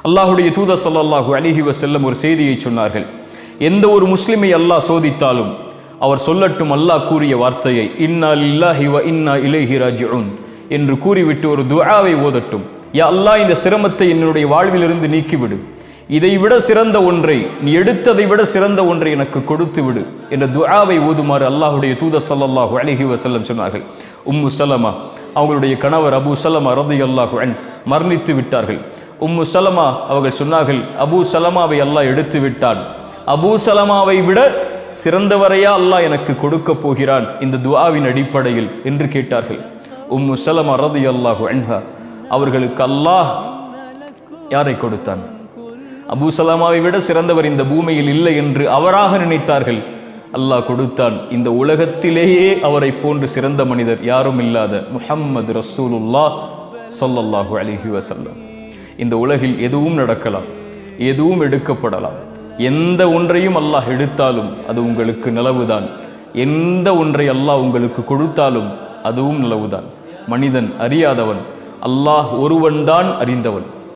அல்லாஹுடைய தூதர் ஸல்லல்லாஹு அலைஹி வஸல்லம் ஒரு செய்தியை சொன்னார்கள். எந்த ஒரு முஸ்லிமை அல்லாஹ் சோதித்தாலும் அவர் சொல்லட்டும் அல்லாஹ் கூறிய வார்த்தையை, இன்னா லில்லாஹி வ இன்னா இலைஹி ராஜிஊன் என்று கூறிவிட்டு ஒரு துஆவை ஓதட்டும். யா அல்லாஹ், இந்த சிரமத்தை என்னுடைய வாழ்விலிருந்து நீக்கிவிடு, இதைவிட சிறந்த ஒன்றை, நீ எடுத்ததை விட சிறந்த ஒன்றை எனக்கு கொடுத்து விடு என்ற துஆவை ஓதுமாறு அல்லாஹுடைய தூதர் ஸல்லல்லாஹு அலைஹி வஸல்லம் சொன்னார்கள். உம்மு சலமா, அவங்களுடைய கணவர் அபூ சலமா ரலியல்லாஹு அன்ஹு மரணித்து விட்டார்கள். உம்மு சலமா அவர்கள் சொன்னார்கள், அபூ சலமாவை அல்லாஹ் எடுத்து விட்டான், அபூ சலமாவை விட சிறந்தவரையா அல்லாஹ் எனக்கு கொடுக்க போகிறான் இந்த துஆவின் அடிப்படையில் என்று கேட்டார்கள். உம்மு சலமா ரலியல்லாஹு அன்ஹா அவர்களுக்கு அல்லாஹ் யாரை கொடுத்தான்? அபூ சலமாவை விட சிறந்தவர் இந்த பூமியில் இல்லை என்று அவராக நினைத்தார்கள். அல்லாஹ் கொடுத்தான். இந்த உலகத்திலேயே அவரை போன்று சிறந்த மனிதர் யாரும் இல்லாத முஹம்மது ரசூலுல்லாஹ் ஸல்லல்லாஹு அலைஹி வஸல்லம். இந்த உலகில் எதுவும் நடக்கலாம், எதுவும் எடுக்கப்படலாம். எந்த ஒன்றையும் அல்லாஹ் எடுத்தாலும் அது உங்களுக்கு நலவுதான். எந்த ஒன்றை அல்லாஹ் உங்களுக்கு கொடுத்தாலும் அதுவும் நலவுதான். மனிதன் அறியாதவன், அல்லாஹ் ஒருவன்தான் அறிந்தவன்.